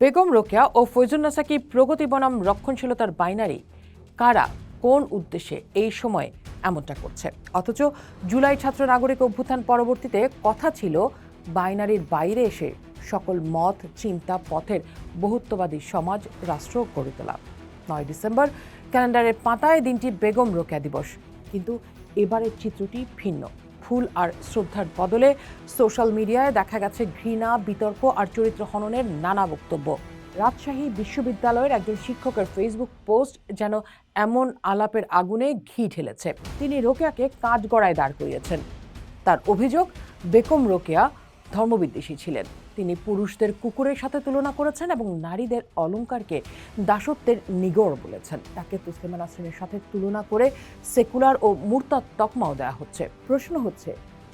বেগম রোকেয়া ও ফয়জুন্নেসা কি প্রগতি বনাম রক্ষণশীলতার বাইনারি? কারা কোন উদ্দেশ্যে এই সময় এমনটা করছে? অথচ জুলাই ছাত্র নাগরিক অভ্যুত্থান পরবর্তীতে কথা ছিল বাইনারির বাইরে এসে সকল মত চিন্তা পথের বহুত্ববাদী সমাজ রাষ্ট্র গড়ে তোলা। 9 ডিসেম্বর ক্যালেন্ডারের পাতায় দিনটি বেগম রোকেয়া দিবস, কিন্তু এবারের চিত্রটি ভিন্ন। ফুল আর শ্রদ্ধার বদলে সোশ্যাল মিডিয়ায় দেখা গেছে ঘৃণা, বিতর্ক আর চরিত্র হননের নানা বক্তব্য। রাজশাহী বিশ্ববিদ্যালয়ের একজন শিক্ষকের ফেসবুক পোস্ট যেন এমন আলাপের আগুনে ঘি ঢেলেছে। তিনি রোকেয়াকে কাঠগড়ায় দাঁড় করিয়েছেন। তার অভিযোগ, বেগম রোকেয়া ধর্মবিদ্বেষী ছিলেন। তিনি পুরুষদের কুকুরের সাথে তুলনা করেছেন এবং নারীদের অলংকারকে দাসত্বের নিগড় বলেছেন। তাকে তসলিমা নাসরিনের সাথে তুলনা করে সেকুলার ও মুরতাদ তকমাও দেওয়া হচ্ছে। প্রশ্ন হচ্ছে,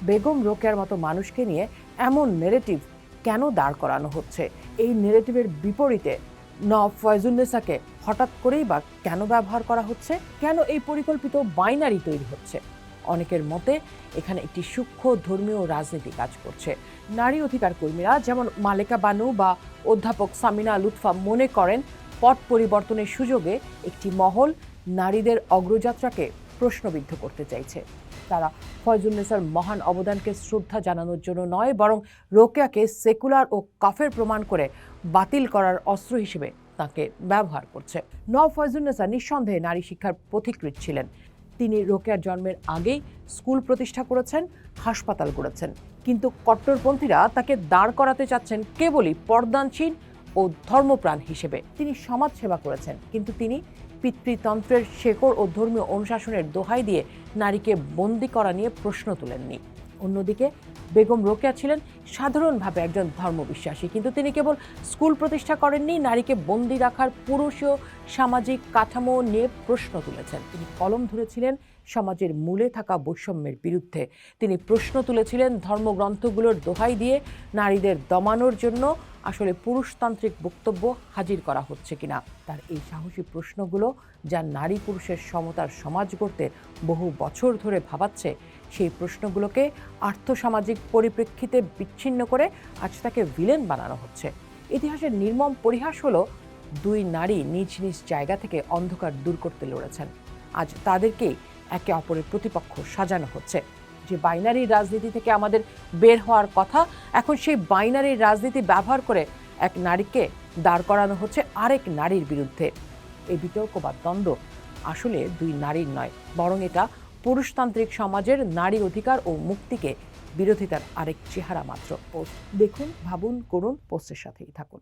বেগম রোকেয়ার মতো মানুষকে নিয়ে এমন নেরেটিভ কেন দাঁড় করানো হচ্ছে? এই নেরেটিভের বিপরীতে ফয়জুন্নেসাকে হঠাৎ করেই বা কেন ব্যবহার করা হচ্ছে? কেন এই পরিকল্পিত বাইনারি তৈরি হচ্ছে? অনেকের মতে এখানে একটি সূক্ষ্ম ধর্মীয় রাজনীতি কাজ করছে। নারী অধিকার কর্মীরা যেমন মালেকা বানু বা অধ্যাপক সামিনা লুৎফা মনে করেন, পট পরিবর্তনের সুযোগে একটি মহল নারীদের অগ্রযাত্রাকে প্রশ্নবিদ্ধ করতে চাইছে। তারা ফয়জুন্নেসার মহান অবদানকে শ্রদ্ধা জানানোর জন্য নয়, বরং রোকেয়াকে সেকুলার ও কাফের প্রমাণ করে বাতিল করার অস্ত্র হিসেবে তাকে ব্যবহার করছে। ফয়জুন্নেসা নিঃসন্দেহে নারী শিক্ষার পথিকৃৎ ছিলেন। তিনি রোকেয়ার জন্মের আগেই স্কুল প্রতিষ্ঠা করেছেন, হাসপাতাল গড়েছেন। কিন্তু কট্টরপন্থীরা তাকে দাঁড় করাতে চাচ্ছেন কেবলই পর্দানশীল ও ধর্মপ্রাণ হিসেবে। তিনি সমাজ সেবা করেছেন, কিন্তু তিনি পিতৃতন্ত্রের শেকড় ও ধর্মীয় অনুশাসনের দোহাই দিয়ে নারীকে বন্দী করা নিয়ে প্রশ্ন তুলেননি। অন্যদিকে বেগম রোকেয়া ছিলেন সাধারণভাবে একজন ধর্মবিশ্বাসী, কিন্তু তিনি কেবল স্কুল প্রতিষ্ঠা করেননি, নারীকে বন্দী রাখার পুরুষীয় সামাজিক কাঠামো নিয়ে প্রশ্ন তুলেছেন। তিনি কলম ধরেছিলেন সমাজের মূলে থাকা বৈষম্যের বিরুদ্ধে। তিনি প্রশ্ন তুলেছিলেন ধর্মগ্রন্থগুলোর দোহাই দিয়ে নারীদের দমানোর জন্য আসলে পুরুষতান্ত্রিক বক্তব্য হাজির করা হচ্ছে কিনা। তার এই সাহসী প্রশ্নগুলো, যা নারী পুরুষের সমতার সমাজ গড়তে বহু বছর ধরে ভাবাচ্ছে, সেই প্রশ্নগুলোকে আর্থসামাজিক পরিপ্রেক্ষিতে বিচ্ছিন্ন করে আজ তাকে ভিলেন বানানো হচ্ছে। ইতিহাসের নির্মম পরিহাস হলো, দুই নারী নিজ নিজ জায়গা থেকে অন্ধকার দূর করতে লড়েছেন। আজ তাদেরকেই একে অপরের প্রতিপক্ষ সাজানো হচ্ছে। যে বাইনারি রাজনীতি থেকে আমাদের বের হওয়ার কথা, এখন সেই বাইনারি রাজনীতি ব্যবহার করে এক নারীকে দাঁড় করানো হচ্ছে আরেক নারীর বিরুদ্ধে। এই বিতর্ক বা দ্বন্দ্ব আসলে দুই নারীর নয়, বরং এটা পুরুষতান্ত্রিক সমাজের নারী অধিকার ও মুক্তিকে বিরোধিতার আরেক চেহারা মাত্র। পোস্ট দেখুন, ভাবুন, করুন, পোস্টের সাথেই থাকুন।